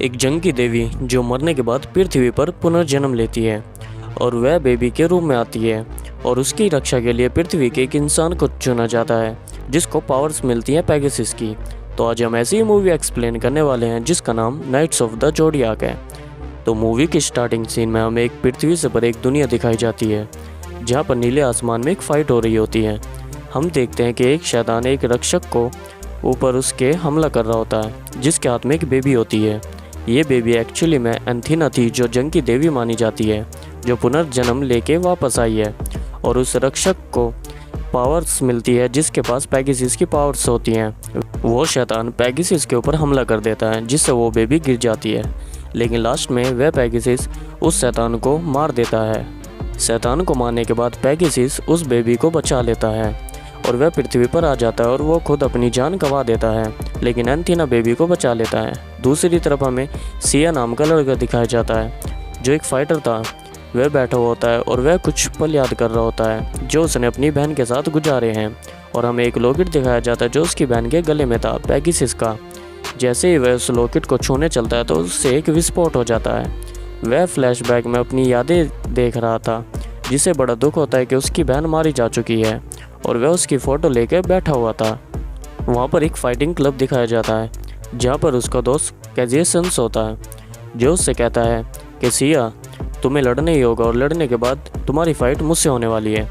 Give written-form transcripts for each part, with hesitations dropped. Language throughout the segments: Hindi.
एक जंग की देवी जो मरने के बाद पृथ्वी पर पुनर्जन्म लेती है और वह बेबी के रूप में आती है और उसकी रक्षा के लिए पृथ्वी के एक इंसान को चुना जाता है जिसको पावर्स मिलती हैं पेगासस की। तो आज हम ऐसी ही मूवी एक्सप्लेन करने वाले हैं जिसका नाम नाइट्स ऑफ द जोडियाक है। तो मूवी की स्टार्टिंग सीन में हमें एक पृथ्वी से पर एक दुनिया दिखाई जाती है जहाँ पर नीले आसमान में एक फ़ाइट हो रही होती है। हम देखते हैं कि एक शैतान एक रक्षक को ऊपर उसके हमला कर रहा होता है जिसके हाथ में एक बेबी होती है। ये बेबी एक्चुअली में एंथीना थी जो जंग की देवी मानी जाती है जो पुनर्जन्म लेके वापस आई है और उस रक्षक को पावर्स मिलती है जिसके पास पेगासस की पावर्स होती हैं। वो शैतान पेगासस के ऊपर हमला कर देता है जिससे वो बेबी गिर जाती है, लेकिन लास्ट में वह पेगासस उस शैतान को मार देता है। शैतान को मारने के बाद पेगासस उस बेबी को बचा लेता है और वह पृथ्वी पर आ जाता है और वो खुद अपनी जान गंवा देता है, लेकिन एंथीना बेबी को बचा लेता है। दूसरी तरफ हमें सिया नाम का लड़का दिखाया जाता है जो एक फाइटर था। वह बैठा हुआ होता है और वह कुछ पल याद कर रहा होता है जो उसने अपनी बहन के साथ गुजारे हैं और हमें एक लॉकेट दिखाया जाता है जो उसकी बहन के गले में था पेगासस का। जैसे ही वह उस लॉकेट को छूने चलता है तो उससे एक विस्फोट हो जाता है। वह फ्लैशबैक में अपनी यादें देख रहा था जिसे बड़ा दुख होता है कि उसकी बहन मारी जा चुकी है और वह उसकी फ़ोटो लेकर बैठा हुआ था। वहाँ पर एक फ़ाइटिंग क्लब दिखाया जाता है जहाँ पर उसका दोस्त कैजियसन्स होता है जो उससे कहता है कि सिया तुम्हें लड़ना ही होगा और लड़ने के बाद तुम्हारी फ़ाइट मुझसे होने वाली है।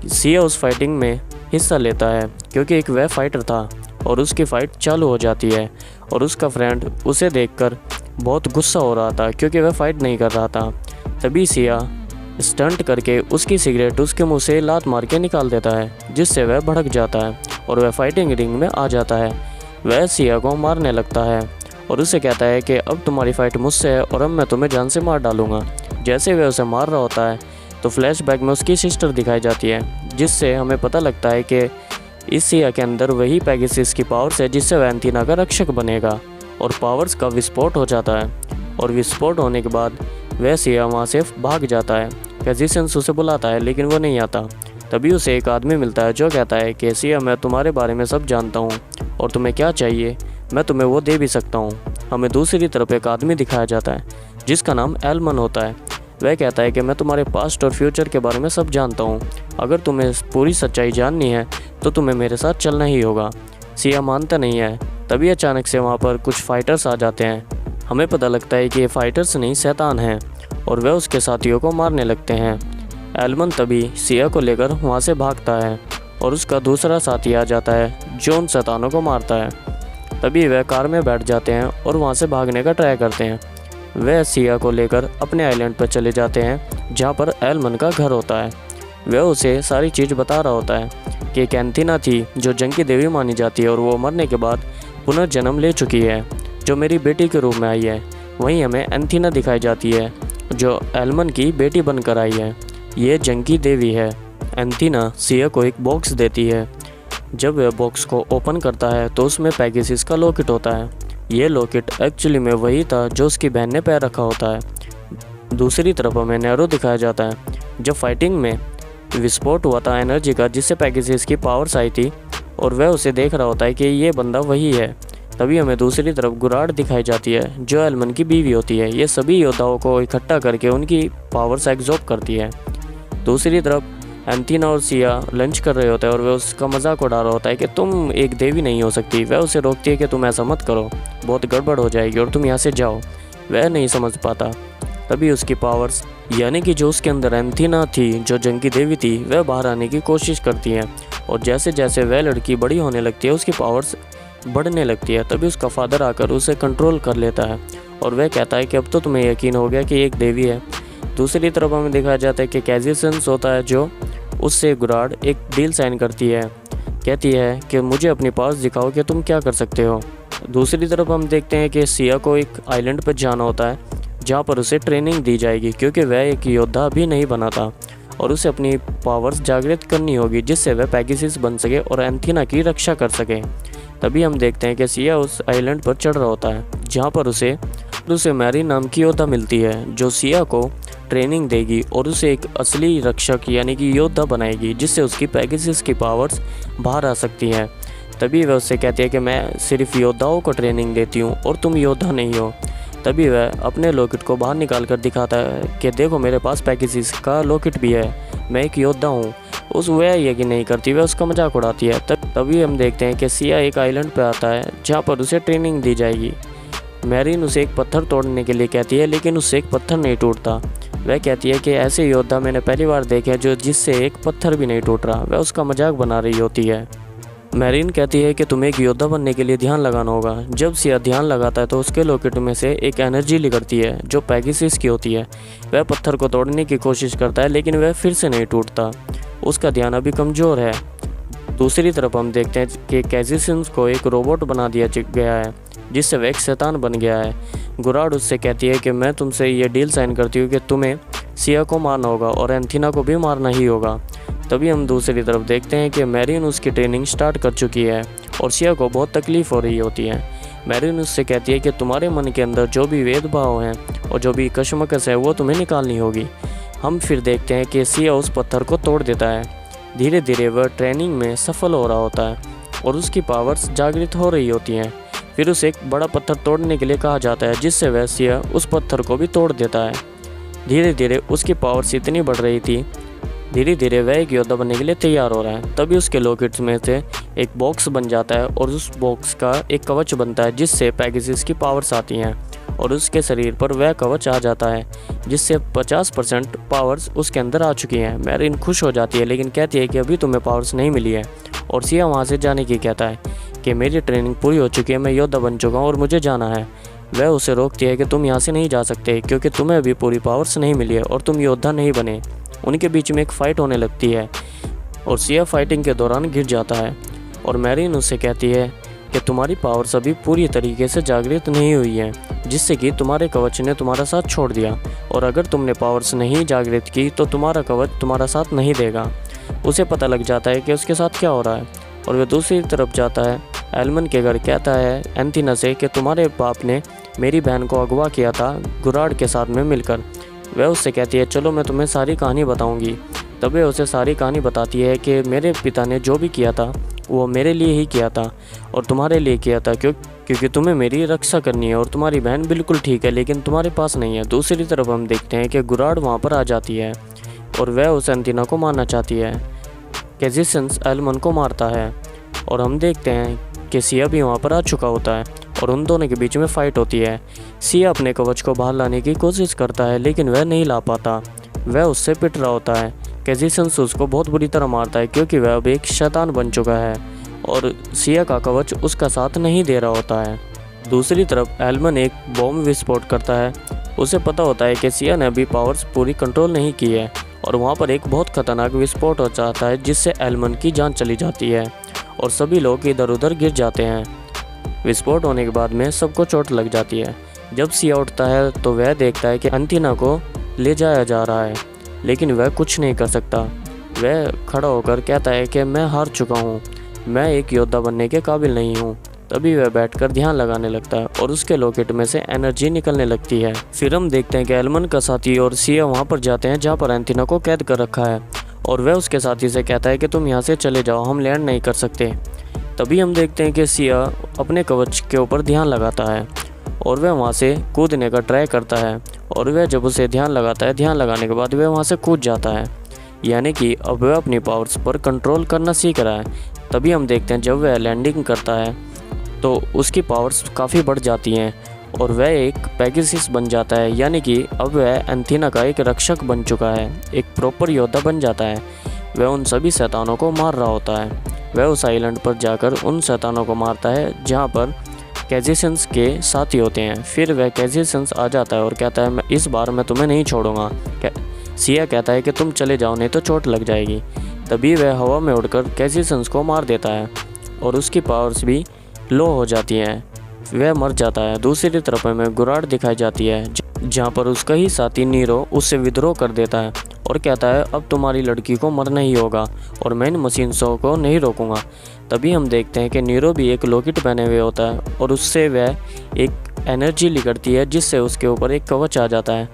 सिया उस फाइटिंग में हिस्सा लेता है क्योंकि एक वह फाइटर था और उसकी फ़ाइट चालू हो जाती है और उसका फ्रेंड उसे देखकर बहुत गुस्सा हो रहा था क्योंकि वह फ़ाइट नहीं कर रहा था। तभी सिया स्टंट करके उसकी सिगरेट उसके मुंह से लात मार के निकाल देता है जिससे वह भड़क जाता है और वह फाइटिंग रिंग में आ जाता है। वह सिया को मारने लगता है और उसे कहता है कि अब तुम्हारी फ़ाइट मुझसे है और अब मैं तुम्हें जान से मार डालूंगा। जैसे वह उसे मार रहा होता है तो फ्लैशबैक में उसकी सिस्टर दिखाई जाती है जिससे हमें पता लगता है कि इस सिया के अंदर वही पेगासस की पावर्स है जिससे वह एंथीना का रक्षक बनेगा और पावर्स का विस्फोट हो जाता है और विस्फोट होने के बाद वह सिया वहाँ से भाग जाता है। कैजियसन्स उसे बुलाता है लेकिन वो नहीं आता। तभी उसे एक आदमी मिलता है जो कहता है कि सिया मैं तुम्हारे बारे में सब जानता हूँ और तुम्हें क्या चाहिए मैं तुम्हें वो दे भी सकता हूँ। हमें दूसरी तरफ एक आदमी दिखाया जाता है जिसका नाम एलमन होता है। वह कहता है कि मैं तुम्हारे पास्ट और फ्यूचर के बारे में सब जानता हूँ, अगर तुम्हें पूरी सच्चाई जाननी है तो तुम्हें मेरे साथ चलना ही होगा। सिया मानता नहीं है। तभी अचानक से वहाँ पर कुछ फाइटर्स आ जाते हैं। हमें पता लगता है कि ये फाइटर्स नहीं शैतान हैं और वह उसके साथियों को मारने लगते हैं। एलमन तभी सिया को लेकर वहाँ से भागता है और उसका दूसरा साथी आ जाता है जो उन शैतानों को मारता है। तभी वह कार में बैठ जाते हैं और वहाँ से भागने का ट्राई करते हैं। वह सिया को लेकर अपने आइलैंड पर चले जाते हैं जहाँ पर एलमन का घर होता है। वह उसे सारी चीज़ बता रहा होता है कि एक एंथीना थी जो जंग की देवी मानी जाती है और वो मरने के बाद पुनर्जन्म ले चुकी है जो मेरी बेटी के रूप में आई है। वहीं हमें एंथीना दिखाई जाती है जो एलमन की बेटी बनकर आई है। ये जंग की देवी है। एंथीना सिया को एक बॉक्स देती है। जब वह बॉक्स को ओपन करता है तो उसमें पेगासस का लॉकेट होता है। ये लॉकेट एक्चुअली में वही था जो उसकी बहन ने पैर रखा होता है। दूसरी तरफ हमें नेरो दिखाया जाता है। जब फाइटिंग में विस्फोट हुआ था एनर्जी का जिससे पेगासस की पावर्स आई थी और वह उसे देख रहा होता है कि ये बंदा वही है। तभी हमें दूसरी तरफ गुराड दिखाई जाती है जो एलमन की बीवी होती है। ये सभी योद्धाओं को इकट्ठा करके उनकी पावर्स एग्जॉर्ब करती है। दूसरी तरफ एंथीना और सिया लंच कर रहे होते हैं और वह उसका मजाक उड़ा रहा होता है कि तुम एक देवी नहीं हो सकती। वह उसे रोकती है कि तुम ऐसा मत करो, बहुत गड़बड़ हो जाएगी और तुम यहाँ से जाओ। वह नहीं समझ पाता। तभी उसकी पावर्स यानी कि जो उसके अंदर एंथीना थी जो जंग की देवी थी वह बाहर आने की कोशिश करती है और जैसे जैसे वह लड़की बड़ी होने लगती है उसकी पावर्स बढ़ने लगती है। तभी उसका फादर आकर उसे कंट्रोल कर लेता है और वह कहता है कि अब तो तुम्हें यकीन हो गया कि एक देवी है। दूसरी तरफ हमें दिखाया जाता है कि कैजियसन्स होता है जो उससे गुराड एक डील साइन करती है, कहती है कि मुझे अपनी पावर्स दिखाओ कि तुम क्या कर सकते हो। दूसरी तरफ हम देखते हैं कि सिया को एक आइलैंड पर जाना होता है जहाँ पर उसे ट्रेनिंग दी जाएगी क्योंकि वह एक योद्धा भी नहीं बना था और उसे अपनी पावर्स जागृत करनी होगी जिससे वह पेगासस बन सके और एंथीना की रक्षा कर सके। तभी हम देखते हैं कि सिया उस आइलैंड पर चढ़ रहा होता है जहाँ पर उसे मैरी नाम की योद्धा मिलती है जो सिया को ट्रेनिंग देगी और उसे एक असली रक्षक यानी कि योद्धा बनाएगी जिससे उसकी पेगासस की पावर्स बाहर आ सकती हैं। तभी वह उससे कहती है कि मैं सिर्फ योद्धाओं को ट्रेनिंग देती हूँ और तुम योद्धा नहीं हो। तभी वह अपने लॉकेट को बाहर निकाल कर दिखाता है कि देखो मेरे पास पेगासस का लॉकेट भी है, मैं एक योद्धा हूँ। वह यकीन नहीं करती, वह उसका मजाक उड़ाती है। तभी हम देखते हैं कि सिया एक आइलैंड पर आता है जहाँ पर उसे ट्रेनिंग दी जाएगी। मैरिन उसे एक पत्थर तोड़ने के लिए कहती है, लेकिन उससे एक पत्थर नहीं टूटता। वह कहती है कि ऐसे योद्धा मैंने पहली बार देखे जो जिससे एक पत्थर भी नहीं टूट रहा। वह उसका मजाक बना रही होती है। मैरिन कहती है कि तुम्हें एक योद्धा बनने के लिए ध्यान लगाना होगा। जब सिया ध्यान लगाता है तो उसके लॉकेट में से एक एनर्जी निकलती है जो पेगासस की होती है। वह पत्थर को तोड़ने की कोशिश करता है, लेकिन वह फिर से नहीं टूटता। उसका ध्यान अभी कमज़ोर है। दूसरी तरफ हम देखते हैं कि पेगासस को एक रोबोट बना दिया गया है, जिससे वह एक शैतान बन गया है। गुराड उससे कहती है कि मैं तुमसे ये डील साइन करती हूँ कि तुम्हें सिया को मारना होगा और एंथीना को भी मारना ही होगा। तभी हम दूसरी तरफ देखते हैं कि मैरिन उसकी ट्रेनिंग स्टार्ट कर चुकी है और सिया को बहुत तकलीफ़ हो रही होती है। मैरिन उससे कहती है कि तुम्हारे मन के अंदर जो भी भेदभाव हैं और जो भी कशमकश है वो तुम्हें निकालनी होगी। हम फिर देखते हैं कि सिया उस पत्थर को तोड़ देता है। धीरे धीरे वह ट्रेनिंग में सफल हो रहा होता है और उसकी पावर्स जागृत हो रही होती हैं। फिर उसे एक बड़ा पत्थर तोड़ने के लिए कहा जाता है, जिससे वह सिया उस पत्थर को भी तोड़ देता है। धीरे धीरे उसकी पावर्स इतनी बढ़ रही थी, धीरे धीरे वह एक योद्धा बनने के लिए तैयार हो रहा है। तभी उसके लॉकेट्स में से एक बॉक्स बन जाता है और उस बॉक्स का एक कवच बनता है, जिससे पेगासस की पावर्स आती हैं और उसके शरीर पर वह कवच आ जाता है, जिससे 50% पावर्स उसके अंदर आ चुकी हैं। मैरिन खुश हो जाती है, लेकिन कहती है कि अभी तुम्हें पावर्स नहीं मिली है। और सिया वहाँ से जाने की कहता है कि मेरी ट्रेनिंग पूरी हो चुकी है, मैं योद्धा बन चुका हूँ और मुझे जाना है। वह उसे रोकती है कि तुम यहाँ से नहीं जा सकते, क्योंकि तुम्हें अभी पूरी पावर्स नहीं मिली है और तुम योद्धा नहीं बने। उनके बीच में एक फ़ाइट होने लगती है और सिया फाइटिंग के दौरान गिर जाता है और मैरिन उससे कहती है कि तुम्हारी पावर्स अभी पूरी तरीके से जागृत नहीं हुई है, जिससे कि तुम्हारे कवच ने तुम्हारा साथ छोड़ दिया, और अगर तुमने पावर्स नहीं जागृत की तो तुम्हारा कवच तुम्हारा साथ नहीं देगा। उसे पता लग जाता है कि उसके साथ क्या हो रहा है और वह दूसरी तरफ जाता है। एल्मन के घर कहता है एंथीना से कि तुम्हारे बाप ने मेरी बहन को अगवा किया था गुराड के साथ में मिलकर। वह उससे कहती है चलो मैं तुम्हें सारी कहानी बताऊंगी। तब वह उसे सारी कहानी बताती है कि मेरे पिता ने जो भी किया था वो मेरे लिए ही किया था और तुम्हारे लिए किया था, क्योंकि तुम्हें मेरी रक्षा करनी है और तुम्हारी बहन बिल्कुल ठीक है लेकिन तुम्हारे पास नहीं है। दूसरी तरफ हम देखते हैं कि गुराड वहाँ पर आ जाती है और वह उस एंथीना को मारना चाहती है। पेगासस एल्मन को मारता है और हम देखते हैं कि सिया भी वहाँ पर आ चुका होता है और उन दोनों के बीच में फ़ाइट होती है। सिया अपने कवच को बाहर लाने की कोशिश करता है, लेकिन वह नहीं ला पाता। वह उससे पिट रहा होता है। पेगासस उसको बहुत बुरी तरह मारता है, क्योंकि वह अब एक शैतान बन चुका है और सिया का कवच उसका साथ नहीं दे रहा होता है। दूसरी तरफ एल्मन एक बॉम्ब विस्फोट करता है। उसे पता होता है कि सिया ने अभी पावर्स पूरी कंट्रोल नहीं की है और वहाँ पर एक बहुत खतरनाक विस्फोट हो जाता है, जिससे एल्मन की जान चली जाती है और सभी लोग इधर उधर गिर जाते हैं। विस्फोट होने के बाद में सबको चोट लग जाती है। जब सिया उठता है तो वह देखता है कि एंथीना को ले जाया जा रहा है, लेकिन वह कुछ नहीं कर सकता। वह खड़ा होकर कहता है कि मैं हार चुका हूँ, मैं एक योद्धा बनने के काबिल नहीं हूँ। तभी वह बैठकर ध्यान लगाने लगता है और उसके लॉकेट में से एनर्जी निकलने लगती है। फिर हम देखते हैं कि एल्मन का साथी और सिया वहाँ पर जाते हैं जहाँ पर एंथीना को कैद कर रखा है और वह उसके साथी से कहता है कि तुम यहाँ से चले जाओ, हम लैंड नहीं कर सकते। तभी हम देखते हैं कि सिया अपने कवच के ऊपर ध्यान लगाता है और वह वहाँ से कूदने का ट्राई करता है और वह जब उसे ध्यान लगाता है, ध्यान लगाने के बाद वह वहाँ से कूद जाता है, यानी कि अब वह अपनी पावर्स पर कंट्रोल करना सीख रहा है। तभी हम देखते हैं जब वह लैंडिंग करता है तो उसकी पावर्स काफ़ी बढ़ जाती हैं और वह एक पेगासस बन जाता है, यानी कि अब वह एंथीना का एक रक्षक बन चुका है, एक प्रॉपर योद्धा बन जाता है। वह उन सभी शैतानों को मार रहा होता है। वह उस आइलैंड पर जाकर उन शैतानों को मारता है जहाँ पर पेगासस के साथी होते हैं। फिर वह पेगासस आ जाता है और कहता है इस बार मैं तुम्हें नहीं छोड़ूंगा। सिया कहता है कि तुम चले जाओ नहीं तो चोट लग जाएगी। तभी वह हवा में उड़कर पेगासस को मार देता है और उसकी पावर्स भी लो हो जाती हैं, वह मर जाता है। दूसरी तरफ में गुराड दिखाई जाती है जहाँ पर उसका ही साथी नीरो उससे विद्रोह कर देता है और कहता है अब तुम्हारी लड़की को मरना ही होगा और मैं इन मशीनों को नहीं रोकूंगा। तभी हम देखते हैं कि नीरो भी एक लॉकेट पहने हुए होता है और उससे वह एक एनर्जी निकलती है, जिससे उसके ऊपर एक कवच आ जाता है।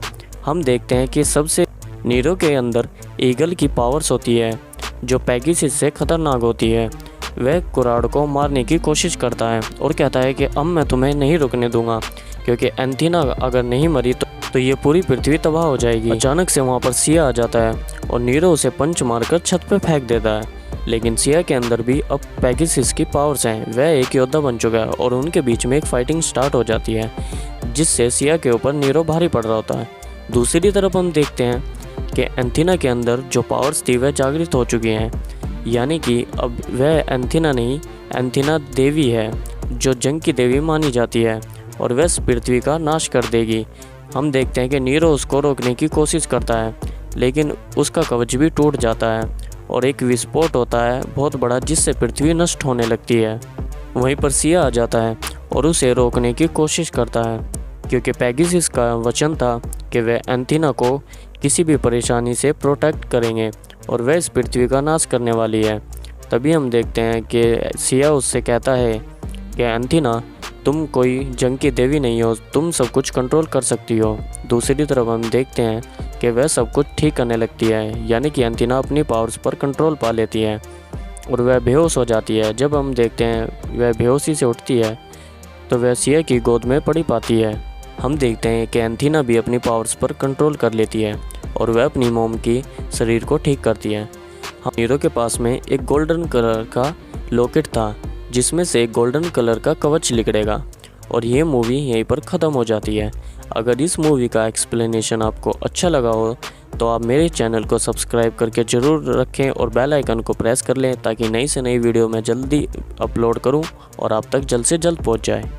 हम देखते हैं कि सबसे नीरो के अंदर ईगल की पावर्स होती है जो पेगासस से खतरनाक होती है। वह गुराड को मारने की कोशिश करता है और कहता है कि अब मैं तुम्हें नहीं रुकने दूंगा। क्योंकि एंथीना अगर नहीं मरी तो ये पूरी पृथ्वी तबाह हो जाएगी। अचानक से वहाँ पर सिया आ जाता है और नीरो उसे पंच मारकर छत पे फेंक देता है। लेकिन सिया के अंदर भी अब पेगासस की पावर्स हैं, वह एक योद्धा बन चुका है और उनके बीच में एक फाइटिंग स्टार्ट हो जाती है, जिससे सिया के ऊपर नीरो भारी पड़ रहा होता है। दूसरी तरफ हम देखते हैं कि एंथीना के अंदर जो पावर्स थी वह जागृत हो चुकी हैं, यानी कि अब वह एंथीना नहीं, एंथीना देवी है जो जंग की देवी मानी जाती है और वह इस पृथ्वी का नाश कर देगी। हम देखते हैं कि नीरो उसको रोकने की कोशिश करता है, लेकिन उसका कवच भी टूट जाता है और एक विस्फोट होता है बहुत बड़ा, जिससे पृथ्वी नष्ट होने लगती है। वहीं पर सिया आ जाता है और उसे रोकने की कोशिश करता है, क्योंकि पेगासस का वचन था कि वह एंथीना को किसी भी परेशानी से प्रोटेक्ट करेंगे और वह इस पृथ्वी का नाश करने वाली है। तभी हम देखते हैं कि सिया उससे कहता है कि एंथीना, तुम कोई जंग की देवी नहीं हो, तुम सब कुछ कंट्रोल कर सकती हो। दूसरी तरफ हम देखते हैं कि वह सब कुछ ठीक करने लगती है, यानी कि एंथीना अपनी पावर्स पर कंट्रोल पा लेती है और वह बेहोश हो जाती है। जब हम देखते हैं वह बेहोशी से उठती है तो वह सिया की गोद में पड़ी पाती है। हम देखते हैं कि एंथीना भी अपनी पावर्स पर कंट्रोल कर लेती है और वह अपनी मोम की शरीर को ठीक करती है। हम नीरो के पास में एक गोल्डन कलर का लॉकेट था, जिसमें से एक गोल्डन कलर का कवच निकलेगा और ये मूवी यहीं पर ख़त्म हो जाती है। अगर इस मूवी का एक्सप्लेनेशन आपको अच्छा लगा हो तो आप मेरे चैनल को सब्सक्राइब करके ज़रूर रखें और बेल आइकन को प्रेस कर लें, ताकि नई से नई वीडियो मैं जल्दी अपलोड करूं और आप तक जल्द से जल्द पहुंच जाए।